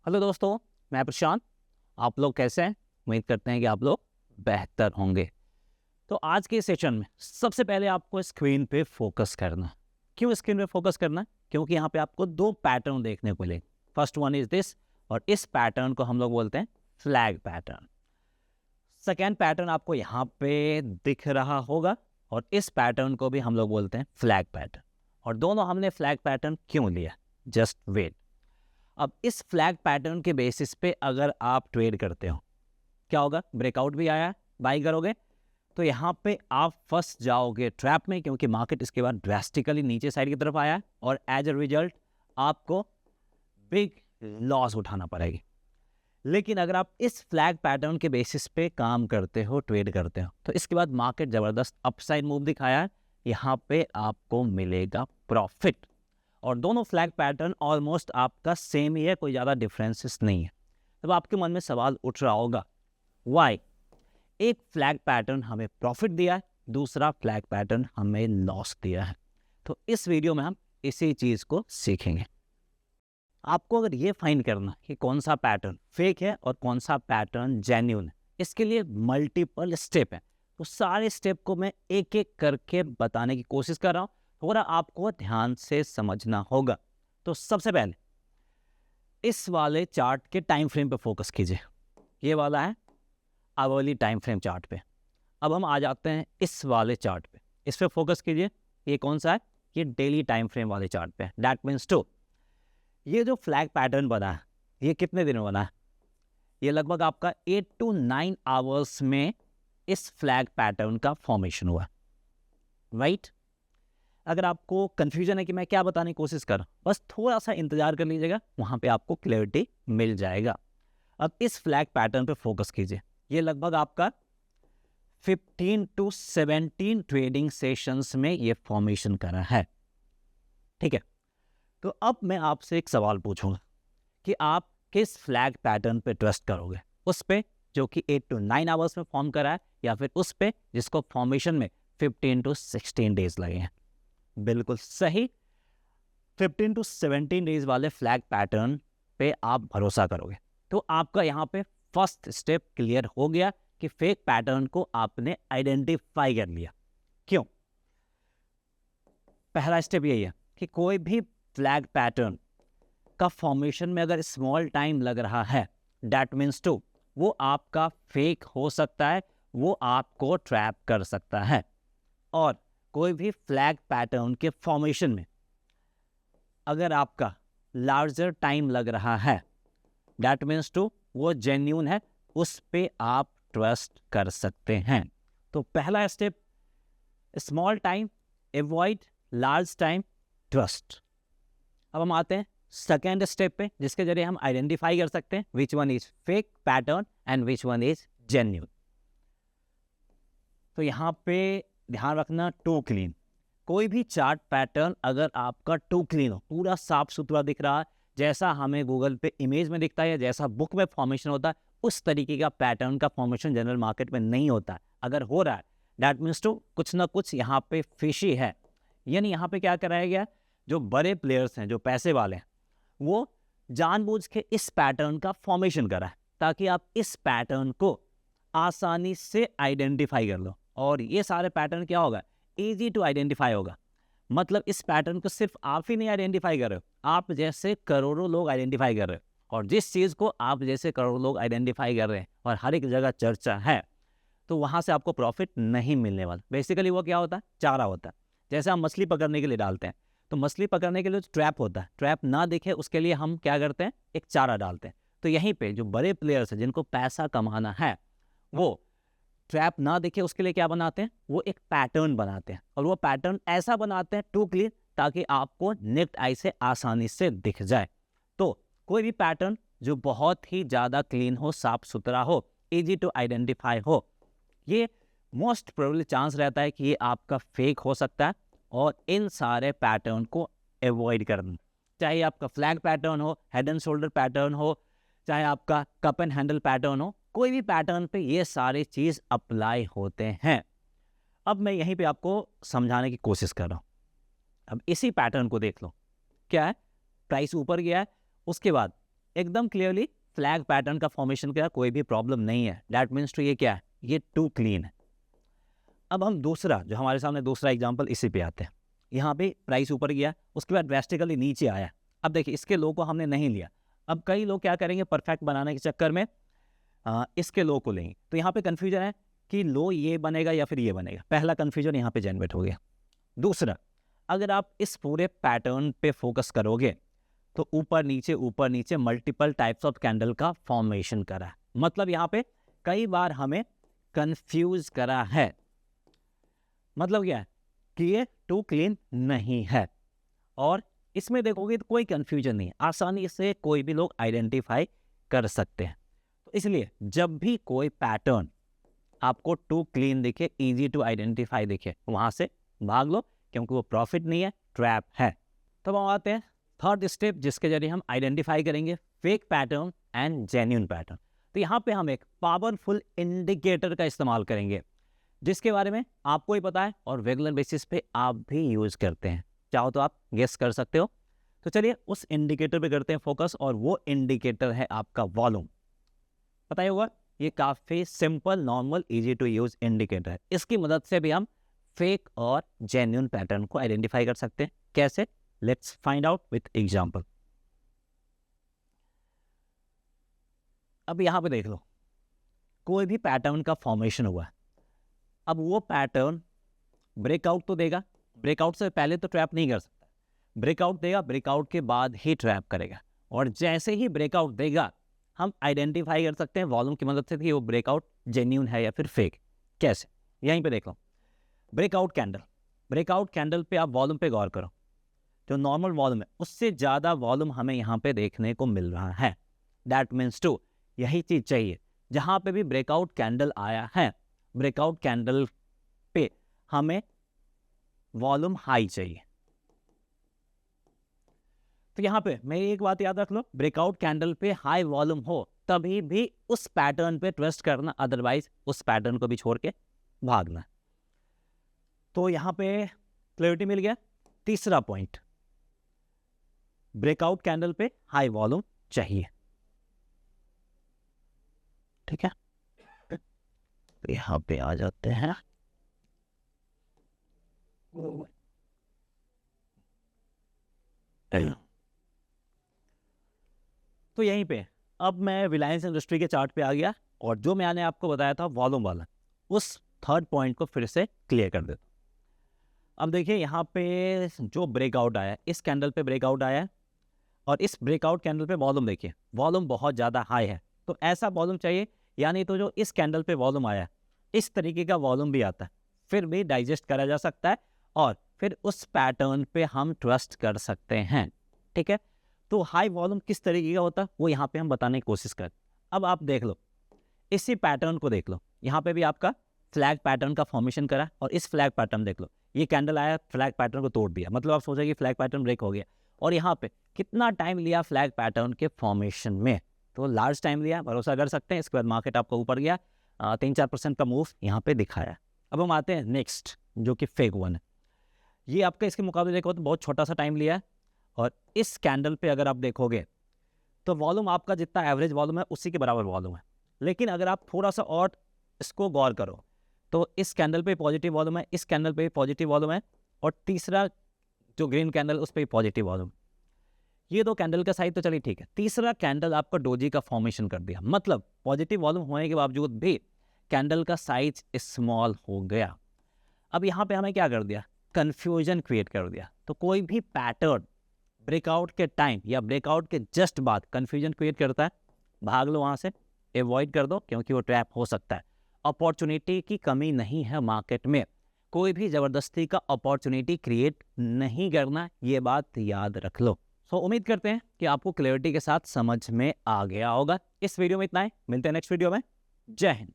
Hello दोस्तों, मैं प्रशांत। आप लोग कैसे हैं? उम्मीद करते हैं कि आप लोग बेहतर होंगे। तो आज के सेशन में सबसे पहले आपको स्क्रीन पे फोकस करना है। क्यों स्क्रीन पे फोकस करना है? क्योंकि यहाँ पे आपको दो पैटर्न देखने को मिलेंगे। फर्स्ट वन इज दिस, और इस पैटर्न को हम लोग बोलते हैं फ्लैग पैटर्न। सेकेंड पैटर्न आपको यहाँ पे दिख रहा होगा, और इस पैटर्न को भी हम लोग बोलते हैं फ्लैग पैटर्न। और दोनों हमने फ्लैग पैटर्न क्यों लिया? Just wait. अब इस फ्लैग पैटर्न के बेसिस पे अगर आप ट्रेड करते हो, क्या होगा? ब्रेकआउट भी आया, बाई करोगे तो यहाँ पे आप फंस जाओगे ट्रैप में, क्योंकि मार्केट इसके बाद ड्रास्टिकली नीचे साइड की तरफ आया है और एज अ रिजल्ट आपको बिग लॉस उठाना पड़ेगी। लेकिन अगर आप इस फ्लैग पैटर्न के बेसिस पे काम करते हो, ट्रेड करते हो, तो इसके बाद मार्केट ज़बरदस्त अपसाइड मूव दिखाया है, यहाँ पे आपको मिलेगा प्रॉफिट। और दोनों फ्लैग पैटर्न ऑलमोस्ट आपका सेम ही है, कोई ज़्यादा डिफरेंसेस नहीं है। तब आपके मन में सवाल उठ रहा होगा, वाई एक फ्लैग पैटर्न हमें प्रॉफिट दिया है, दूसरा फ्लैग पैटर्न हमें लॉस दिया है? तो इस वीडियो में हम इसी चीज़ को सीखेंगे। आपको अगर ये फाइंड करना कि कौन सा पैटर्न फेक है और कौन सा पैटर्न जेन्युइन है, इसके लिए मल्टीपल स्टेप है। तो सारे स्टेप को मैं एक एक करके बताने की कोशिश कर रहा हूँ, थोड़ा आपको ध्यान से समझना होगा। तो सबसे पहले इस वाले चार्ट के टाइम फ्रेम पे फोकस कीजिए। ये वाला है आवरली टाइम फ्रेम चार्ट पे। अब हम आ जाते हैं इस वाले चार्ट पे, इस पे फोकस कीजिए। ये कौन सा है? ये डेली टाइम फ्रेम वाले चार्ट पे। दैट मीन्स टू, ये जो फ्लैग पैटर्न बना है, ये कितने दिन में बना है? ये लगभग आपका 8 to 9 आवर्स में इस फ्लैग पैटर्न का फॉर्मेशन हुआ, राइट? अगर आपको कंफ्यूजन है कि मैं क्या बताने की कोशिश कर रहा हूँ, बस थोड़ा सा इंतजार कर लीजिएगा, वहाँ पे आपको क्लैरिटी मिल जाएगा। अब इस फ्लैग पैटर्न पे फोकस कीजिए। ये लगभग आपका 15 to 17 ट्रेडिंग सेशंस में ये फॉर्मेशन करा है, ठीक है? तो अब मैं आपसे एक सवाल पूछूंगा कि आप किस फ्लैग पैटर्न पे ट्रस्ट करोगे? उस पे जो कि 8 to 9 आवर्स में फॉर्म करा है, या फिर उस पे जिसको फॉर्मेशन में 15 to 16 डेज लगे हैं? बिल्कुल सही, 15 to 17 डेज वाले फ्लैग पैटर्न पे आप भरोसा करोगे। तो आपका यहाँ पे फर्स्ट स्टेप क्लियर हो गया कि फेक पैटर्न को आपने आइडेंटिफाई कर लिया। क्यों? पहला स्टेप यही है कि कोई भी फ्लैग पैटर्न का फॉर्मेशन में अगर स्मॉल टाइम लग रहा है, दैट मीन्स टू, वो आपका फेक हो सकता है, वो आपको ट्रैप कर सकता है। और कोई भी फ्लैग पैटर्न के फॉर्मेशन में अगर आपका लार्जर टाइम लग रहा है, दैट मीन्स टू, वो जेन्यून है, उस पे आप ट्रस्ट कर सकते हैं। तो पहला step, small time avoid, large time trust. अब हम आते हैं सेकेंड स्टेप पे, जिसके जरिए हम आइडेंटिफाई कर सकते हैं which one is fake pattern and which one is genuine. तो यहाँ पे ध्यान रखना, टू क्लीन। कोई भी चार्ट पैटर्न अगर आपका टू क्लीन हो, पूरा साफ सुथरा दिख रहा है, जैसा हमें गूगल पे इमेज में दिखता है या जैसा बुक में फॉर्मेशन होता है, उस तरीके का पैटर्न का फॉर्मेशन जनरल मार्केट में नहीं होता है। अगर हो रहा है, दैट मीन्स टू, कुछ ना कुछ यहाँ पे फिशी है। यानी यहाँ पे क्या कराया गया, जो बड़े प्लेयर्स हैं, जो पैसे वाले हैं, वो जानबूझ के इस पैटर्न का फॉर्मेशन करा है, ताकि आप इस पैटर्न को आसानी से आइडेंटिफाई कर लो। और ये सारे पैटर्न क्या होगा? इजी टू आइडेंटिफाई होगा। मतलब इस पैटर्न को सिर्फ आप ही नहीं आइडेंटिफाई कर रहे हो, आप जैसे करोड़ों लोग आइडेंटिफाई कर रहे हो। और जिस चीज़ को आप जैसे करोड़ों लोग आइडेंटिफाई कर रहे हैं और हर एक जगह चर्चा है, तो वहाँ से आपको प्रॉफिट नहीं मिलने वाला। बेसिकली वो क्या होता है? चारा होता है। जैसे हम मछली पकड़ने के लिए डालते हैं, तो मछली पकड़ने के लिए ट्रैप होता है, ट्रैप ना दिखे उसके लिए हम क्या करते हैं? एक चारा डालते हैं। तो यहीं पे जो बड़े प्लेयर्स हैं, जिनको पैसा कमाना है, वो ट्रैप ना दिखे उसके लिए क्या बनाते हैं? वो एक पैटर्न बनाते हैं, और वो पैटर्न ऐसा बनाते हैं टू क्लीन, ताकि आपको नेक्ड आई से आसानी से दिख जाए। तो कोई भी पैटर्न जो बहुत ही ज़्यादा क्लीन हो, साफ सुथरा हो, इजी टू आइडेंटिफाई हो, ये मोस्ट प्रोबेबली चांस रहता है कि ये आपका फेक हो सकता है। और इन सारे पैटर्न को अवॉइड करना, चाहे आपका फ्लैग पैटर्न हो, हेड एंड शोल्डर पैटर्न हो, चाहे आपका कप एंड हैंडल पैटर्न हो, कोई भी पैटर्न पे ये सारी चीज़ अप्लाई होते हैं। अब मैं यहीं पे आपको समझाने की कोशिश कर रहा हूँ। अब इसी पैटर्न को देख लो, क्या है? प्राइस ऊपर गया है, उसके बाद एकदम क्लियरली फ्लैग पैटर्न का फॉर्मेशन का कोई भी प्रॉब्लम नहीं है। दैट मीन्स टू ये क्या है, ये टू क्लीन है। अब हम दूसरा जो हमारे सामने दूसरा एग्जांपल इसी पे आते हैं। यहाँ पे प्राइस ऊपर गया, उसके बाद ड्रेस्टिकली नीचे आया। अब देखिए इसके लो को हमने नहीं लिया। अब कई लोग क्या करेंगे, परफेक्ट बनाने के चक्कर में इसके लो को लेंगे, तो यहाँ पे कन्फ्यूजन है कि लो ये बनेगा या फिर ये बनेगा। पहला कन्फ्यूजन यहाँ पे जनरेट हो गया। दूसरा, अगर आप इस पूरे पैटर्न पे फोकस करोगे तो ऊपर नीचे मल्टीपल टाइप्स ऑफ कैंडल का फॉर्मेशन करा है। मतलब यहाँ पे कई बार हमें कंफ्यूज करा है। मतलब क्या है कि ये टू क्लीन नहीं है, और इसमें देखोगे तो कोई कंफ्यूजन नहीं है, आसानी से कोई भी लोग आइडेंटिफाई कर सकते हैं। तो इसलिए जब भी कोई पैटर्न आपको टू क्लीन दिखे, इजी टू आइडेंटिफाई दिखे, वहां से भाग लो, क्योंकि वो प्रॉफिट नहीं है, ट्रैप है। तो हम आते हैं थर्ड स्टेप, जिसके जरिए हम आइडेंटिफाई करेंगे fake pattern and genuine pattern. तो यहाँ पे हम एक पावरफुल इंडिकेटर का इस्तेमाल करेंगे, जिसके बारे में आपको ही पता है और रेगुलर बेसिस पे आप भी यूज करते हैं। चाहो तो आप गेस कर सकते हो। तो चलिए उस इंडिकेटर पे करते हैं फोकस, और वो इंडिकेटर है आपका वॉल्यूम। पता ही होगा, ये काफी simple, normal, easy to use indicator है। इसकी मदद से भी हम फेक और जेन्युइन पैटर्न को आइडेंटिफाई कर सकते हैं। कैसे? Let's find out with example. अब यहां पे देख लो, कोई भी पैटर्न का फॉर्मेशन हुआ है। अब वो पैटर्न ब्रेकआउट तो देगा, ब्रेकआउट से पहले तो ट्रैप नहीं कर सकता, ब्रेकआउट देगा, ब्रेकआउट के बाद ही ट्रैप करेगा। और जैसे ही ब्रेकआउट देगा, हम आइडेंटिफाई कर सकते हैं वॉल्यूम की मदद से कि वो ब्रेकआउट जेन्युइन है या फिर फेक। कैसे? यहीं पे देख लो, ब्रेकआउट कैंडल पे आप वॉल्यूम पे गौर करो। जो नॉर्मल वॉल्यूम है उससे ज़्यादा वॉल्यूम हमें यहाँ पे देखने को मिल रहा है। दैट मीन्स टू, यही चीज़ चाहिए। जहाँ पे भी ब्रेकआउट कैंडल आया है, ब्रेकआउट कैंडल पे हमें वॉल्यूम हाई चाहिए। तो यहाँ पे मैं एक बात याद रख लो, ब्रेकआउट कैंडल पे हाई वॉल्यूम हो तभी भी उस पैटर्न पे ट्रस्ट करना, अदरवाइज उस पैटर्न को भी छोड़ के भागना। तो यहाँ पे क्लैरिटी मिल गया। तीसरा पॉइंट, ब्रेकआउट कैंडल पे हाई वॉल्यूम चाहिए। ठीक है, तो यहाँ पे आ जाते हैं। तो यहीं पे अब मैं रिलायंस इंडस्ट्री के चार्ट पे आ गया, और जो मैंने आपको बताया था वॉल्यूम वाला, उस थर्ड पॉइंट को फिर से क्लियर कर देता हूं। अब देखिए यहाँ पे जो ब्रेकआउट आया, इस कैंडल पे ब्रेकआउट आया है, और इस ब्रेकआउट कैंडल पे वॉल्यूम देखिए, वॉल्यूम बहुत ज़्यादा हाई है। तो ऐसा वॉल्यूम चाहिए, यानी तो जो इस कैंडल पे वॉल्यूम आया है, इस तरीके का वॉल्यूम भी आता है, फिर भी डाइजेस्ट करा जा सकता है, और फिर उस पैटर्न पे हम ट्रस्ट कर सकते हैं। ठीक है, तो हाई वॉल्यूम किस तरीके का होता है वो यहाँ पे हम बताने की कोशिश करें। अब आप देख लो, इसी पैटर्न को देख लो, यहाँ पे भी आपका फ्लैग पैटर्न का फॉर्मेशन करा, और इस फ्लैग पैटर्न देख लो, ये कैंडल आया, फ्लैग पैटर्न को तोड़ दिया। मतलब आप सोचें कि फ्लैग पैटर्न ब्रेक हो गया, और यहाँ पे कितना टाइम लिया फ्लैग पैटर्न के फॉर्मेशन में? तो लार्ज टाइम लिया, भरोसा कर सकते हैं। इसके बाद मार्केट आपको ऊपर गया, 3-4% का मूव यहाँ पे दिखाया। अब हम आते हैं नेक्स्ट, जो कि फेक वन है। ये आपका इसके मुकाबले देखो तो बहुत छोटा सा टाइम लिया है, और इस कैंडल पे अगर आप देखोगे तो वॉल्यूम आपका जितना एवरेज वॉल्यूम है उसी के बराबर वॉल्यूम है। लेकिन अगर आप थोड़ा सा और इसको गौर करो तो इस कैंडल पे पॉजिटिव वॉल्यूम है, इस कैंडल पे पॉजिटिव वॉल्यूम है, और तीसरा जो ग्रीन कैंडल उस पर पॉजिटिव वॉल्यूम। ये दो कैंडल का साइज तो चलिए ठीक है, तीसरा कैंडल आपका डोजी का फॉर्मेशन कर दिया। मतलब पॉजिटिव वॉल्यूम होने के बावजूद भी कैंडल का साइज स्मॉल हो गया। अब यहाँ पे हमें क्या कर दिया, कंफ्यूजन क्रिएट कर दिया। तो कोई भी पैटर्न ब्रेकआउट के टाइम या ब्रेकआउट के जस्ट बाद कंफ्यूजन क्रिएट करता है, भाग लो वहाँ से, अवॉइड कर दो, क्योंकि वो ट्रैप हो सकता है। अपॉर्चुनिटी की कमी नहीं है मार्केट में, कोई भी ज़बरदस्ती का अपॉर्चुनिटी क्रिएट नहीं करना, ये बात याद रख लो। सो उम्मीद करते हैं कि आपको क्लैरिटी के साथ समझ में आ गया होगा। इस वीडियो में इतना ही, मिलते हैं नेक्स्ट वीडियो में। जय हिंद।